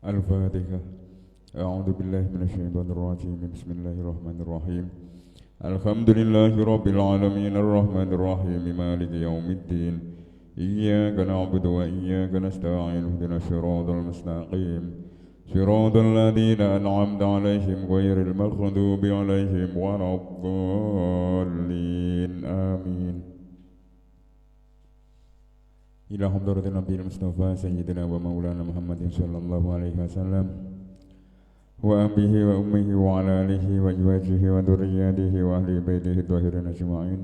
الفاتحة. أعوذ بالله من الشيطان الرجيم. بسم الله الرحمن الرحيم. الحمد لله رب العالمين الرحمن الرحيم مالك يوم الدين. إياك نعبد وإياك نستعين اهدنا الصراط المستقيم صراط الذين أنعمت عليهم غير المغضوب عليهم ولا الضالين آمين. إلى حضرة النبي المصطفى سيدنا ومولانا محمد صلى الله عليه وسلم وأبيه وأمه وعلى آله وأزواجه وذرياته وأهل بيته الطاهرين أجمعين،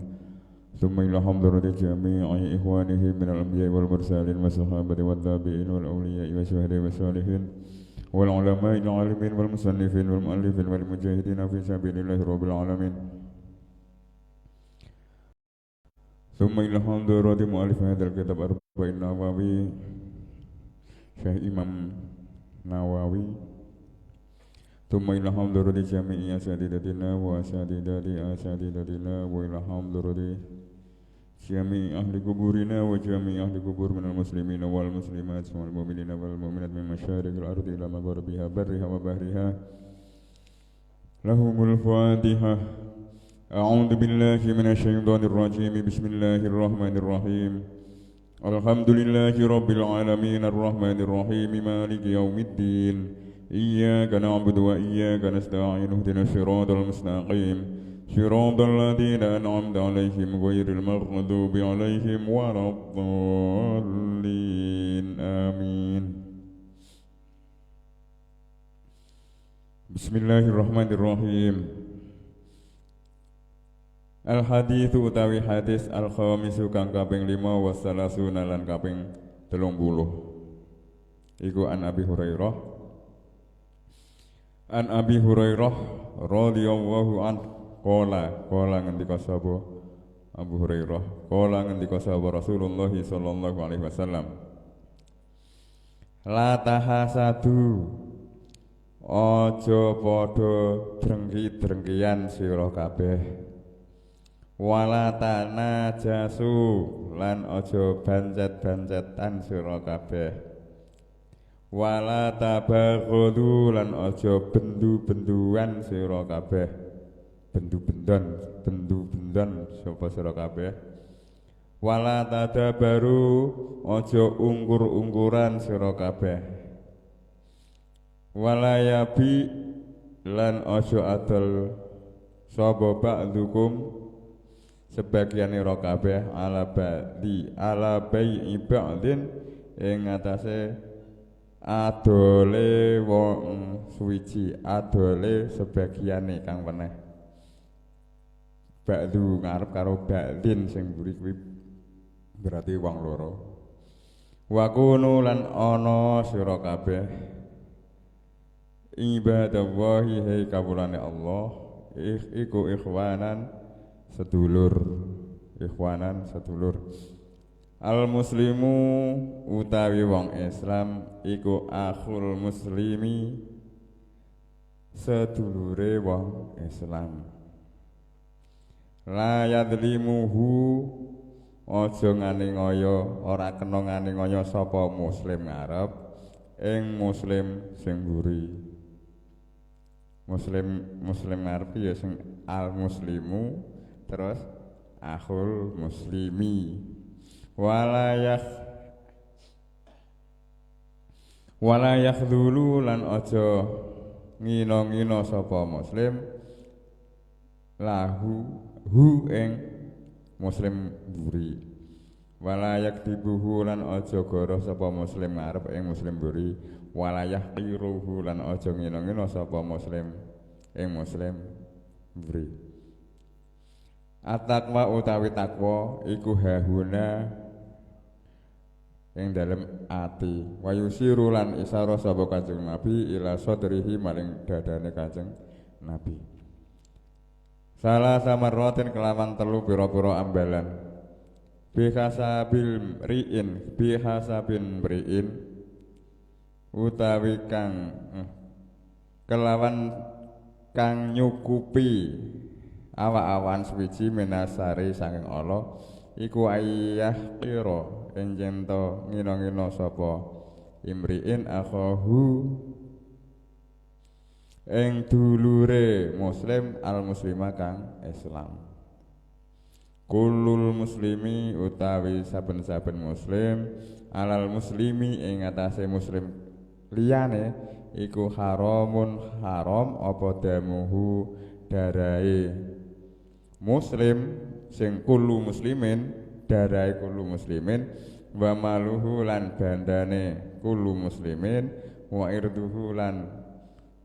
ثم إلى حضرة جميع إخوانه من الأنبياء والمرسلين والصحابة والتابعين والأولياء والشهداء والصالحين والعلماء العالمين والمصنفين والمؤلفين والمجاهدين في سبيل الله رب العالمين، ثم إلى حضرة مؤلف هذا الكتاب أربعين النووي شيخ إمام نووي، ثم إلى حضرة جميع أساتذتنا وأساتذة أساتذتنا وإلى حضرة جميع أهل قبورنا وجميع أهل قبور من المسلمين والمسلمات والمؤمنين والمؤمنات من مشارق الأرض إلى مغاربها برها وبحرها. لهم الفاتحة. أعوذ بالله من الشيطان الرجيم. بسم الله الرحمن الرحيم. الحمد لله رب العالمين الرحمن الرحيم مالك يوم الدين. إياك نعبد وإياك نستعين اهدنا الصراط المستقيم صراط الذين أنعمت عليهم غير المغضوب عليهم ولا الضالين آمين. بسم الله الرحمن الرحيم. Al-haditsu utawi hadis al-khamisu kang kaping 5 wasalasuna lan kaping 30. Iku an Abi Hurairah. An Abi Hurairah radhiyallahu an qala ngendika sapa Abu Hurairah qala ngendika sapa Rasulullah sallallahu alaihi wasallam, la tahasadu, aja padha drengki-drengkian sira kabeh, wala tanajasu lan aja bancet-bancetan sira kabeh, wala tabaghadu lan aja bendu-benduan sira kabeh, bendu-bendan sapa sira kabeh, wala tadabaru aja ungkur-ungkuran sira kabeh, wala yabi lan aja adol sapa ba'dukum sebagian ira kabeh ala bai'i ba'din ing atase adole wong suwiji, adole sebagiane kang weneh. Ba'du ngarep karo ba'din sing mburi kuwi berarti wong loro. Wa kunu lan ana sira kabeh ibadallahi hai kawulane Allah iku ikhwanan sedulur, ikhwanan sedulur. Al muslimu utawi wong Islam iku akhul muslimi sedulure wong Islam. La yadlimuhu aja nganiaya, ora kena nganiaya sapa muslim ngarep ing muslim sing mburi. Muslim ngarep ya sing al muslimu terus akhul muslimi. Walayah dulu lan aja ngina-ngina sapa muslim lahu hu ing muslim mburi. Walayak dibuhu lan aja goroh sapa muslim ngarep ing muslim mburi. Walayah qiruhu lan aja ngina-ngina sapa muslim ing muslim mburi. At-taqwa utawi takwa iku hahuna ing dalem ati. Wa yusiru lan isara sapa Kanjeng Nabi ila sadrihi maring dadane Kanjeng Nabi. Salah samarratin kelawan telu pira-pira ambalan. Bihasabil mri'in utawi kang kelawan kang nyukupi awak-awan suwiji minasari saking Allah iku ayah kira enjen to ngina-ngina sapa imri'in akhahu ing dulure muslim al muslima kang Islam. Kulul muslimi utawi saben-saben muslim alal muslimi ing atase muslim liyane iku haramun haram apa damuhu darai muslim sing kullu muslimin darai kullu muslimin wa maluhu lan bandane kullu muslimin wa irduhu lan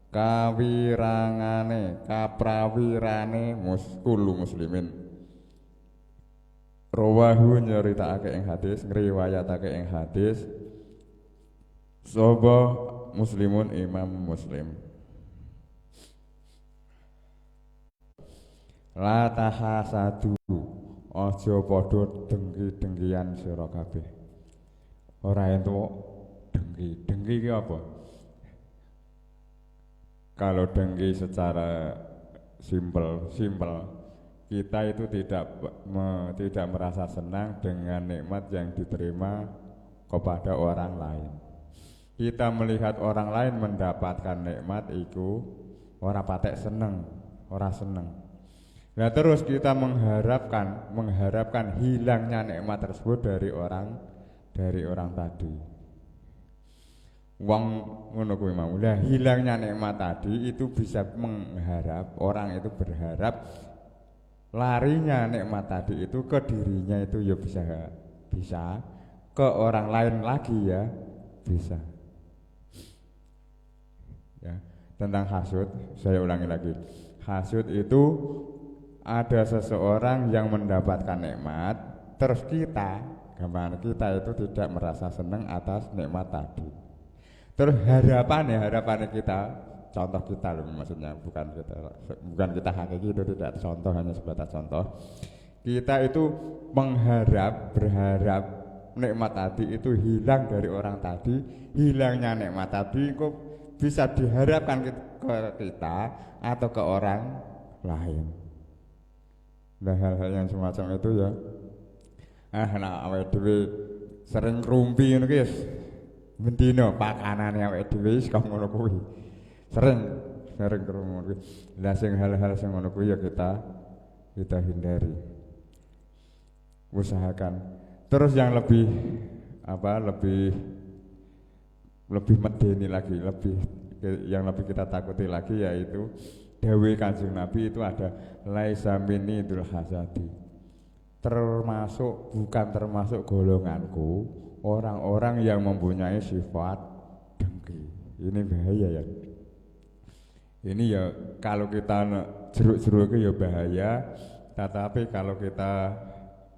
kawirangane kaprawirane kullu muslimin. Rawahu nyeritakake ing hadis, ngriwayatake ing hadis sapa muslimun imam muslim. La tahasadu aja padha dengki-dengkian sira kabeh. Ora entuk dengki. Dengki iki apa? Kalau dengki secara simpel kita itu tidak merasa senang dengan nikmat yang diterima kepada orang lain. Kita melihat orang lain mendapatkan nikmat itu ora patek seneng, ora seneng. Nah terus kita mengharapkan hilangnya nikmat tersebut dari orang tadi. Wong ngono kuwi mau. Lah hilangnya nikmat tadi itu bisa mengharap, orang itu berharap larinya nikmat tadi itu ke dirinya itu ya bisa ke orang lain lagi ya bisa. Ya, tentang hasud saya ulangi lagi. Hasud itu ada seseorang yang mendapatkan nikmat terus kita itu tidak merasa senang atas nikmat tadi. Terus harapannya kita, contoh kita loh maksudnya, bukan kita hakiki, itu tidak contoh, hanya sebatas contoh. Kita itu berharap nikmat tadi itu hilang dari orang tadi. Hilangnya nikmat tadi kok bisa diharapkan ke kita atau ke orang lain. Nah hal-hal yang semacam itu ya awake dhewe sering ngrumpi ngono ki bendina pakanane awake dhewe wis kok ngono kuwi. Sering krungu kuwi. Lah sing hal-hal sing ngono kuwi ya kita hindari. Usahakan. Terus yang lebih medeni lagi, yang lebih kita takuti lagi yaitu dawuh Kanjeng Nabi itu ada laisa minni dzul hasadi. Bukan termasuk golonganku orang-orang yang mempunyai sifat dengki. Ini bahaya ya. Ini ya kalau kita jeruk-jeruk ya bahaya, tetapi kalau kita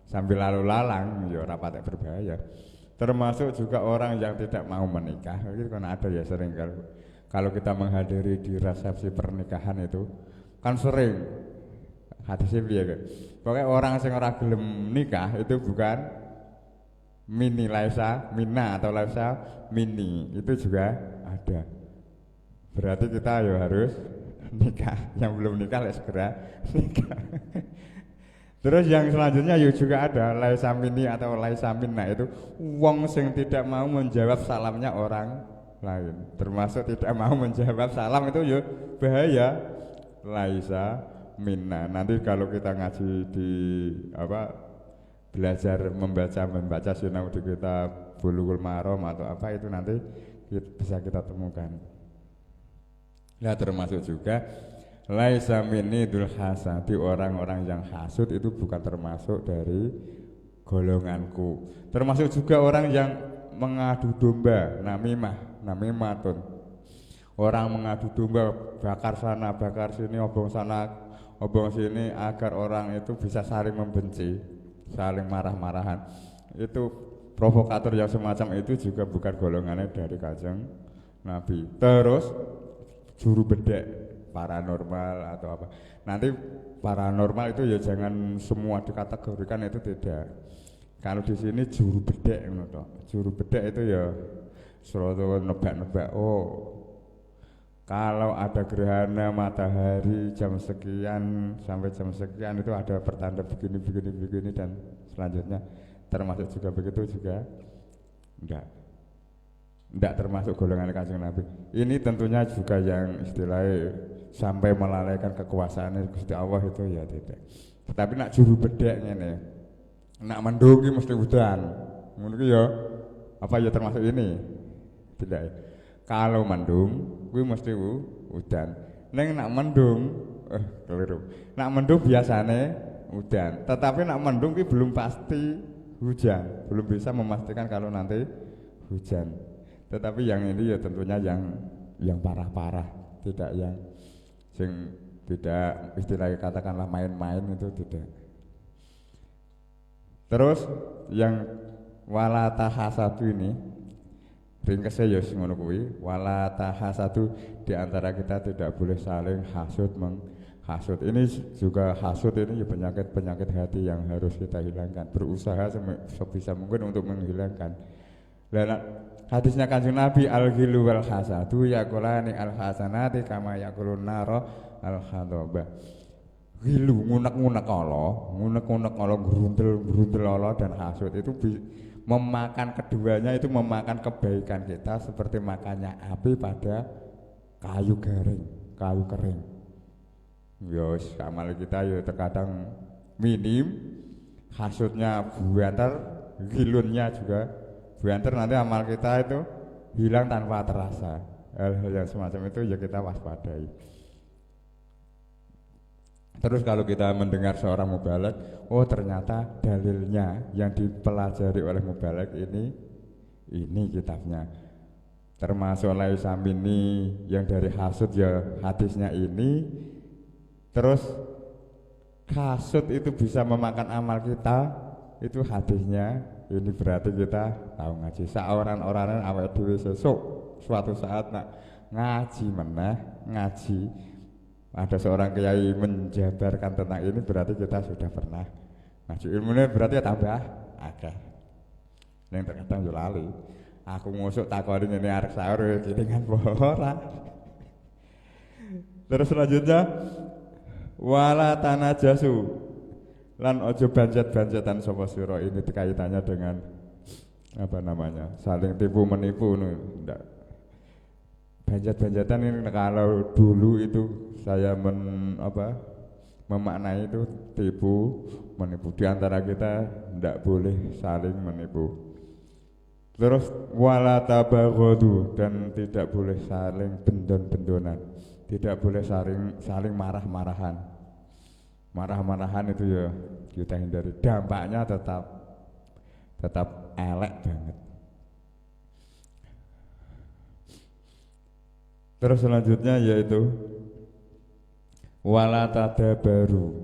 sambil lalu lalang ya ora patek berbahaya. Termasuk juga orang yang tidak mau menikah. Itu kan ada ya sering kalau kita menghadiri di resepsi pernikahan itu kan sering hadisnya piye kan. Pokoknya orang sing ora gelem nikah itu bukan mini laisa minna atau laisa mini, itu juga ada. Berarti kita ya harus nikah. Yang belum nikah segera nikah. Terus yang selanjutnya ya juga ada laisa mini atau laisa minna, itu wong sing tidak mau menjawab salamnya orang lain. Termasuk tidak mau menjawab salam itu ya bahaya. Laisa minna. Nanti kalau kita ngaji di belajar membaca sinau di kitab Bulughul Maram atau apa itu nanti bisa kita temukan. Nah termasuk juga laisa minni dzul hasadi, orang-orang yang hasud itu bukan termasuk dari golonganku. Termasuk juga orang yang mengadu domba, namimatun. Orang mengadu domba, bakar sana, bakar sini, obong sana, obong sini, agar orang itu bisa saling membenci, saling marah-marahan. Itu provokator yang semacam itu juga bukan golongannya dari Kanjeng Nabi. Terus juru bedek paranormal atau apa. Nanti paranormal itu ya jangan semua dikategorikan, itu tidak. Kalau di sini juru bedek, juru bedek itu ya suruh nebak-nebak. Oh, kalau ada gerhana matahari jam sekian sampai jam sekian itu ada pertanda begini dan selanjutnya, termasuk juga begitu juga enggak. tidak termasuk golongan Kanjeng Nabi. Ini tentunya juga yang istilahnya sampai melalaikan kekuasaan Gusti Allah itu ya tidak. Tetapi nak juru bedek ngene, nak mendung ki mesti udan. Ngono ki ya apa ya termasuk ini? Tidak. Kalau mendung kuwi mesti udan. Neng nak mendung keliru. Nak mendung biasane udan, tetapi nak mendung ki belum pasti hujan, belum bisa memastikan kalau nanti hujan. Tetapi yang ini ya tentunya yang parah-parah, tidak yang tidak istilahnya katakanlah main-main itu tidak. Terus yang wala tahasadu ini ringkesnya ya ngono kuwi, wala tahasadu di antara kita tidak boleh saling hasud menghasud. Ini juga hasud ini ya penyakit hati yang harus kita hilangkan. Berusaha sebisa mungkin untuk menghilangkan. Dan hadisnya Kanjeng Nabi al-ghilu wal hasadu yaqulani al-hasanati kama yaqulun naro al-hadaba. Ghilu ngunek-ngunek Allah, gerundel Allah dan hasud itu memakan keduanya itu memakan kebaikan kita seperti makannya api pada kayu kering. Yos amal kita ya terkadang minim, hasudnya buantar, ghilunnya juga buantar, nanti amal kita itu hilang tanpa terasa. Hal-hal yang semacam itu ya kita waspadai. Terus kalau kita mendengar seorang mubalek, oh ternyata dalilnya yang dipelajari oleh mubalek ini kitabnya. Termasuk Laisamini yang dari hasud ya hadisnya ini. Terus hasud itu bisa memakan amal kita, itu hadisnya ini berarti kita tahu ngaji. Seorang-orang awake dhewe sesuk suatu saat nak ngaji ada seorang kiai menjabarkan tentang ini, berarti kita sudah pernah ngaji. Ilmunya berarti ya tambah akeh. Yang terkadang yo lali. Aku ngusuk takoni ini arek sahur kiringan ora. Terus selanjutnya wala tanajasu lan ojo banjet-banjetan sapa sira. Ini kaitannya dengan apa namanya? Saling tipu menipu ndak. Banjet-banjetan ini kalau dulu itu saya memaknai itu tipu menipu. Di antara kita tidak boleh saling menipu. Terus wala tabaghadu dan tidak boleh saling bendon-bendonan. Tidak boleh saling marah-marahan. Marah-marahan itu ya kita hindari. Dampaknya tetap elek banget. Terus selanjutnya yaitu wala tadabaru.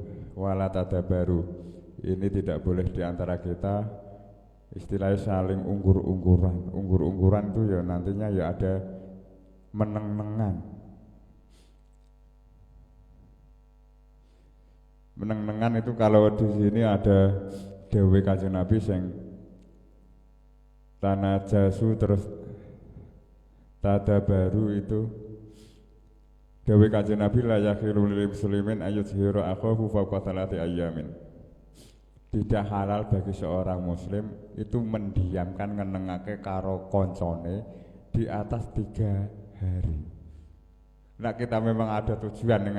Ini tidak boleh diantara kita istilahnya saling unggur-ungguran itu ya nantinya ya ada meneng-nengan itu kalau di sini ada dawuh Kanjeng Nabi sing tanajasu terus tadabaru itu dawuh Kanjeng Nabi la yakhiru lil muslimin ayyuzhiru akhahu fawqa thalathi ayyamin. Tidak halal bagi seorang muslim itu mendiamkan ngenengake karo koncone di atas 3 hari. Nah kita memang ada tujuan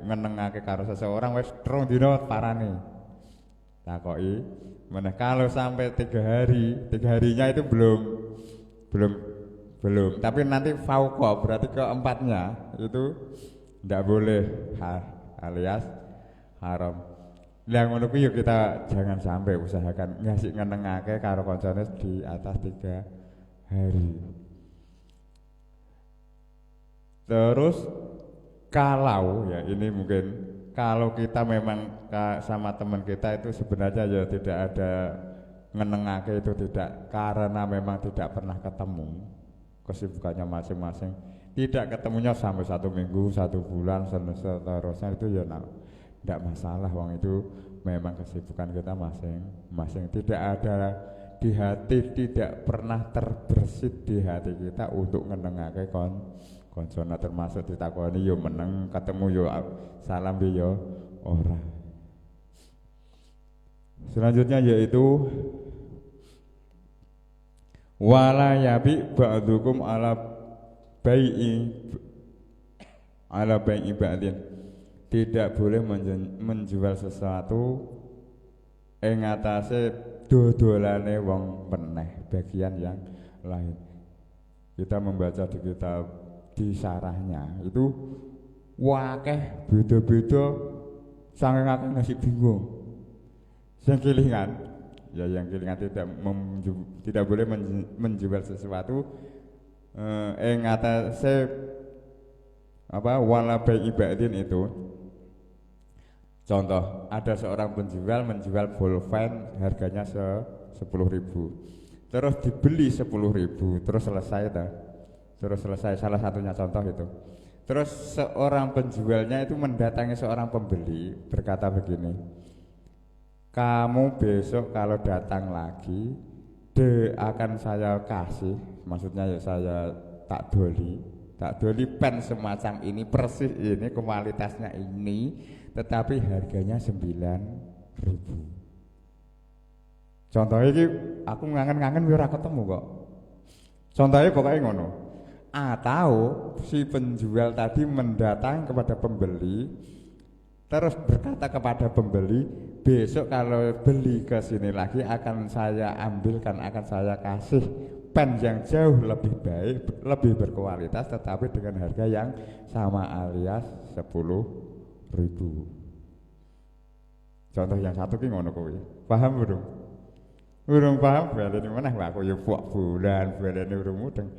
ngenengake karo seseorang wis 3 dina parane. Takoki meneh kalau sampai 3 hari, 3 harinya itu belum, tapi nanti fauqa berarti keempatnya itu tidak boleh alias haram. Yang ngono kuwi yuk kita jangan sampai usahakan ngasih ngenengake karo koncone di atas 3 hari. Terus kalau ya ini mungkin kalau kita memang sama teman kita itu sebenarnya ya tidak ada ngenengake itu tidak karena memang tidak pernah ketemu. Kesibukannya masing-masing tidak ketemunya sampai 1 minggu, 1 bulan, seterusnya itu ya tidak masalah. Wong itu memang kesibukan kita masing-masing. Tidak ada di hati, tidak pernah terbersit di hati kita untuk ngenengake koncona, termasuk ditakoni yo meneng, ketemu yo salam yo ora. Selanjutnya yaitu Wala yabi ba'dukum ala bai'i ba'din. Tidak boleh menjual sesuatu ing atase dodolane wong meneh bagian yang lain. Kita membaca di kitab di sarahnya itu wakeh beda-beda saking akeh ngasih bingung. Yang kelingan tidak boleh menjual sesuatu ing atase wala bai'i ba'din itu. Contoh, ada seorang penjual menjual bolpen harganya 10.000. Terus dibeli 10.000, terus selesai salah satunya contoh itu. Terus seorang penjualnya itu mendatangi seorang pembeli berkata begini, kamu besok kalau datang lagi akan saya kasih, maksudnya ya saya tak doli pen semacam ini, persis ini, kualitasnya ini, tetapi harganya 9.000. Contohnya ini aku ngangen-ngangen ora ketemu kok. Contohnya pokoknya ngono. Atau si penjual tadi mendatang kepada pembeli, terus berkata kepada pembeli, besok kalau beli ke sini lagi akan saya ambilkan, akan saya kasih pen yang jauh lebih baik, lebih berkualitas, tetapi dengan harga yang sama alias 10.000. Contoh yang satu ki ngono kuwi. Paham belum? Urung paham baleni meneh wae aku ya bulan baleni urung mudeng.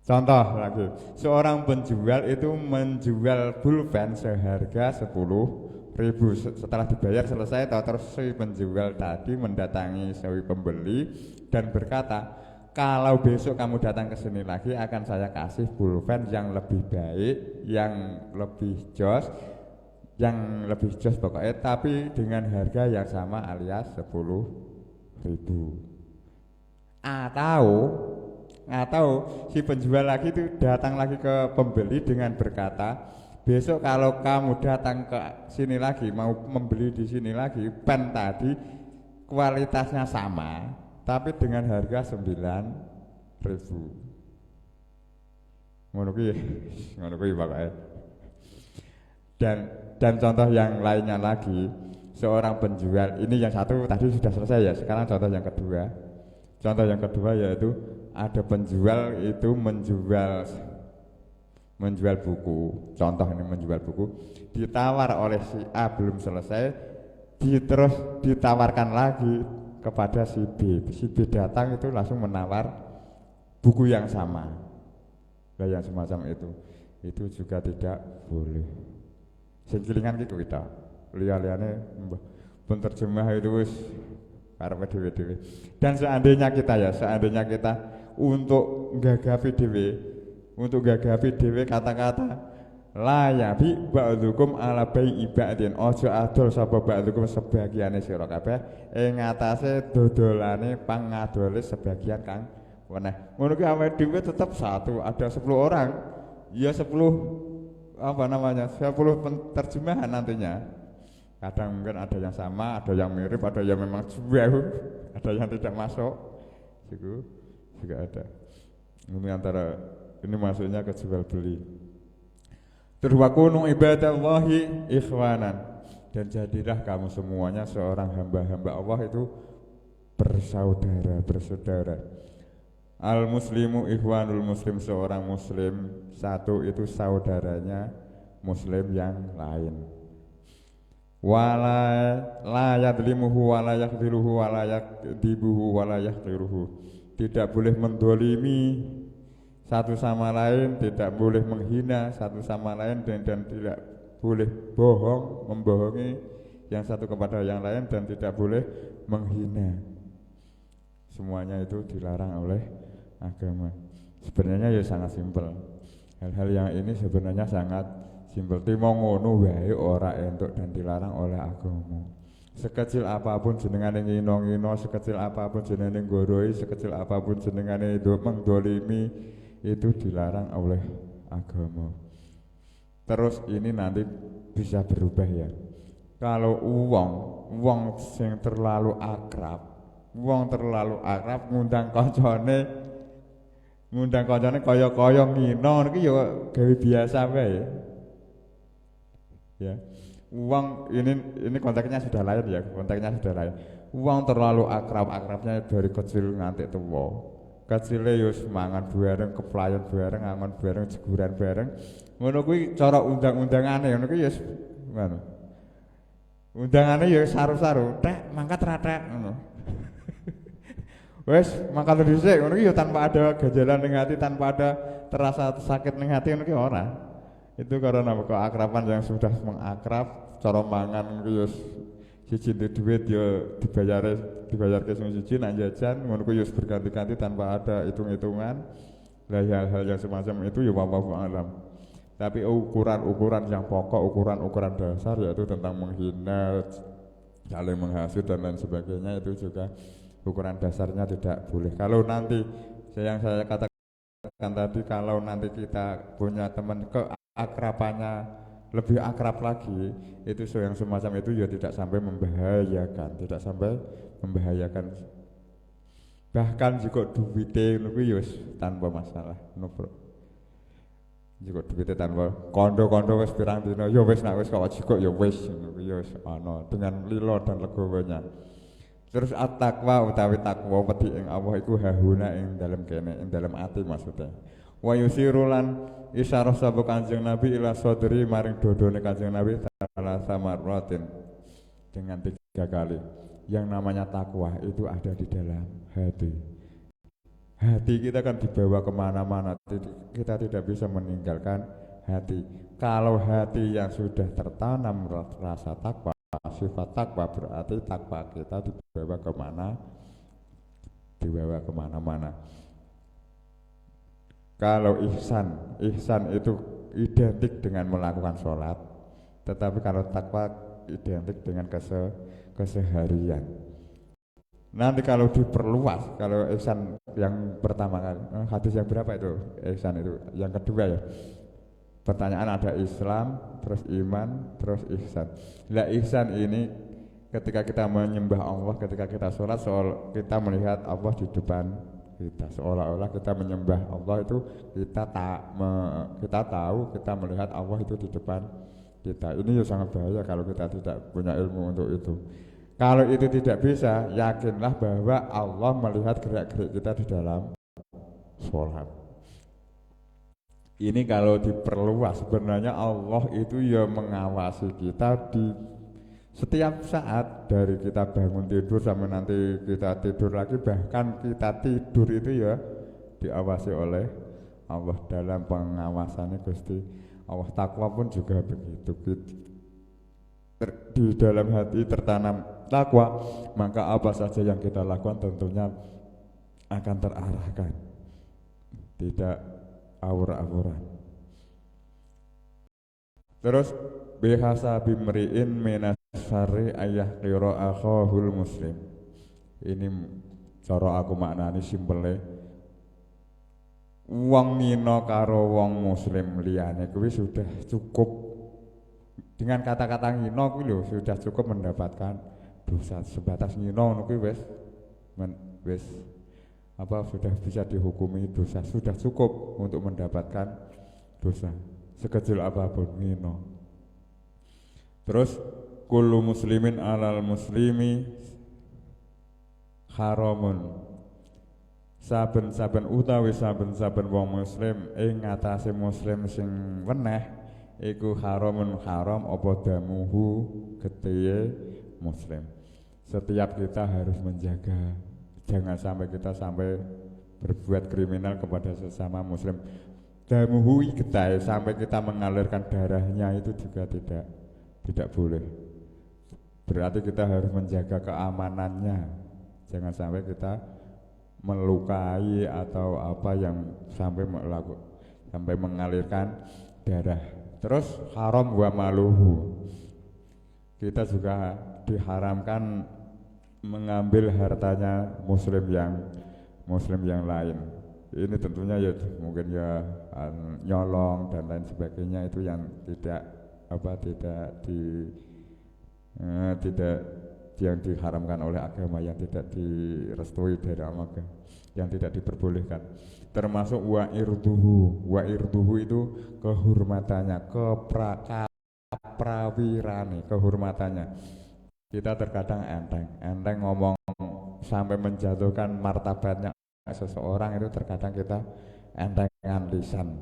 Contoh lagi, seorang penjual itu menjual pulpen seharga 10.000. Setelah dibayar selesai, terus si penjual tadi mendatangi si pembeli dan berkata, kalau besok kamu datang ke sini lagi akan saya kasih pulpen yang lebih baik, yang lebih jos pokoknya, tapi dengan harga yang sama alias 10.000. Atau si penjual lagi itu datang lagi ke pembeli dengan berkata, besok kalau kamu datang ke sini lagi mau membeli di sini lagi, pen tadi kualitasnya sama tapi dengan harga 9.000. Ngono kuwi pokoknya. Dan contoh yang lainnya lagi, seorang penjual, ini yang satu tadi sudah selesai ya, sekarang contoh yang kedua. Contoh yang kedua yaitu ada penjual itu menjual buku. Contoh ini menjual buku, ditawar oleh si A belum selesai, terus ditawarkan lagi kepada si B. Si B datang itu langsung menawar buku yang sama. Nah, yang semacam itu juga tidak boleh. Sing kelingan ki kita. Liya-liyane penterjemah itu wis karep dhewe-dhewe. Dan seandainya kita untuk gagapi dhewe kata-kata la yabi ba'dukum ala bai'i ba'din, ojo adol sapa ba'dukum sebagiane sira kabeh ing atase dodolane pangadole sebagian kang weneh. Ngono ki awake dhewe tetap satu, ada 10 orang ya 10 terjemahan nantinya. Kadang mungkin ada yang sama, ada yang mirip, ada yang memang jauh, ada yang tidak masuk. Itu juga ada. Ini maksudnya ke jual beli. Terus wakunu ibadallahi ikhwanan, dan jadilah kamu semuanya seorang hamba-hamba Allah itu bersaudara. Al muslimu ikhwanul muslim, seorang muslim satu itu saudaranya muslim yang lain. Wala la yadlimuhu wala yakdiluhu wala yakdibuhu wala yakdiruhu, tidak boleh mendolimi satu sama lain, tidak boleh menghina satu sama lain, dan tidak boleh membohongi yang satu kepada yang lain, dan tidak boleh menghina. Semuanya itu dilarang oleh agama. Sebenarnya ya sangat simpel. Hal-hal yang ini sebenarnya sangat simpel. Timo ngono wae ora entuk dan dilarang oleh agama. Sekecil apapun jenengane ngino-ngino, sekecil apapun jenengane nggoroi, sekecil apapun jenengane mengdolimi, itu dilarang oleh agama. Terus ini nanti bisa berubah ya. Kalau uang sing terlalu akrab Wong terlalu akrab ngundang kancane kaya-kaya ngino niku ya gawe biasa wae. Ya. Uang ini konteksnya sudah lain ya, konteksnya sudah lain. Uang terlalu akrabnya dari kecil nganti tua. Kecile yo mangan bareng, keplayon bareng, angon bareng, jeguran bareng. Ngono kuwi cara undang-undangane ngono kuwi ya ngono. Undangane ya saru-saru, tek mangkat ra tek ngono. Wes mangkat dhisik ngono ki ya tanpa ada gejalan ning hati, tanpa ada terasa sakit ning hati ngono ki ora. Itu karena keakraban yang sudah mengakrab, cara mangan ku yo siji duit yo dibayar ke siji nak jajan ngono ku yo berganti-ganti tanpa ada hitung-hitungan. Lah hal-hal yang semacam itu ya wallahu alam. Tapi ukuran yang pokok, ukuran dasar yaitu tentang menghina, saling menghasut dan lain sebagainya itu juga ukuran dasarnya tidak boleh. Kalau nanti yang saya katakan tadi, kalau nanti kita punya teman keakrabannya lebih akrab lagi, itu yang semacam itu ya tidak sampai membahayakan. Bahkan jika duwite niku ya tanpa masalah, no bro. Jika duwite tanpa kondo-kondo wis pirang dina, ya wis nek wis kok jikok ya wis ngono ya wis ana dengan lilo dan legowonya. Terus at-taqwa utawi takwa wedi ing Allah iku hahuna ing dalem kene, ing dalem ati maksudnya. Wa yusirulan isyarah sapa Kanjeng Nabi ila sadri maring dodone Kanjeng Nabi salasa marratin dengan 3 kali. Yang namanya takwa itu ada di dalam hati. Hati kita kan dibawa kemana-mana, kita tidak bisa meninggalkan hati. Kalau hati yang sudah tertanam rasa takwa, sifat takwa, berarti takwa kita dibawa kemana-mana. Kalau ihsan itu identik dengan melakukan sholat, tetapi kalau takwa identik dengan keseharian. Nanti kalau diperluas, kalau ihsan yang pertama kali, hadis yang berapa itu? Ihsan itu yang kedua ya. Pertanyaan ada Islam, terus iman, terus ihsan. Lah ihsan ini ketika kita menyembah Allah, ketika kita sholat, kita melihat Allah di depan kita, seolah-olah kita menyembah Allah itu kita tahu, kita melihat Allah itu di depan kita. Ini ya sangat bahaya kalau kita tidak punya ilmu untuk itu. Kalau itu tidak bisa, yakinlah bahwa Allah melihat gerak-gerik kita di dalam sholat. Ini kalau diperluas, sebenarnya Allah itu ya mengawasi kita di setiap saat, dari kita bangun tidur sampai nanti kita tidur lagi, bahkan kita tidur itu ya diawasi oleh Allah dalam pengawasannya Gusti Allah. Takwa pun juga begitu. Di dalam hati tertanam takwa, maka apa saja yang kita lakukan tentunya akan terarahkan, tidak awur-awuran. Terus bihasa bimriin minasari ayah qira akhahul muslim. Ini cara aku maknani simpele. Wong ngina karo wong muslim liyane kuwi sudah cukup. Dengan kata-kata ngina kuwi lho sudah cukup mendapatkan dosa. Sebatas ngina ngono kuwi wis sudah bisa dihukumi dosa, sudah cukup untuk mendapatkan dosa sekecil apapun ngina. Terus kullu muslimin alal muslimi haramun. Saben-saben wong muslim ing ngatasé muslim sing weneh iku haramun haram apa damuhu getihé muslim. Setiap kita harus menjaga, jangan sampai kita berbuat kriminal kepada sesama muslim. Damuhu getihé, sampai kita mengalirkan darahnya itu juga tidak boleh. Berarti kita harus menjaga keamanannya, jangan sampai kita melukai atau apa yang sampai mengalirkan darah. Terus haram wa maluhu, kita juga diharamkan mengambil hartanya muslim yang lain. Ini tentunya ya mungkin ya nyolong dan lain sebagainya, itu yang tidak yang diharamkan oleh agama, yang tidak direstui dari agama, yang tidak diperbolehkan. Termasuk wa irduhu itu kehormatannya, keprawirane, kehormatannya. Kita terkadang enteng ngomong sampai menjatuhkan martabatnya seseorang, itu terkadang kita entengan lisan.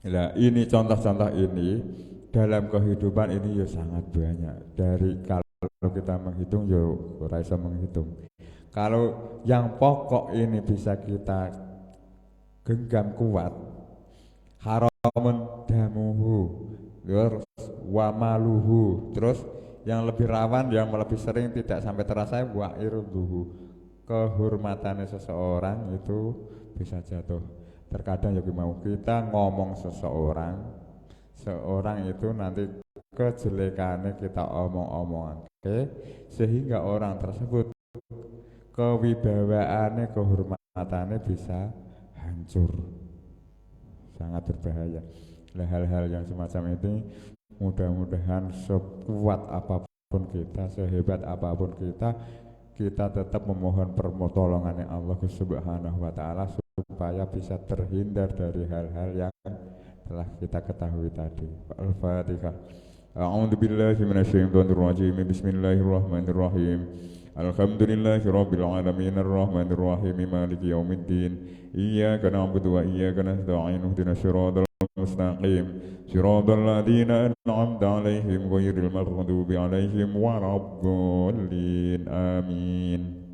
Nah, ini contoh-contoh ini dalam kehidupan ini ya sangat banyak. Dari kalau kita menghitung ya ora iso menghitung. Kalau yang pokok ini bisa kita genggam kuat, haramun damuhu, terus wamaluhu, terus yang lebih rawan, yang lebih sering tidak sampai terasa wa irduhu, kehormatannya seseorang itu bisa jatuh. Terkadang ya mau kita ngomong seseorang itu nanti kejelekannya kita omong-omongan, sehingga orang tersebut kewibawaannya, kehormatannya bisa hancur, sangat berbahaya. Nah, hal-hal yang semacam ini mudah-mudahan sekuat apapun kita, sehebat apapun kita tetap memohon pertolongan Allah Subhanahu wa taala supaya bisa terhindar dari hal-hal yang telah kita ketahui tadi. Al-Fatihah. A'udzu billahi minasyaitonir rajim. Bismillahirrahmanirrahim. Alhamdulillahi rabbil alamin arrahmanir rahim maliki yaumiddin. Iyyaka na'budu wa iyyaka nasta'in ihdinas siratal mustaqim. Siratal ladzina an'amta 'alaihim ghairil maghdubi 'alaihim waladdallin. Amin.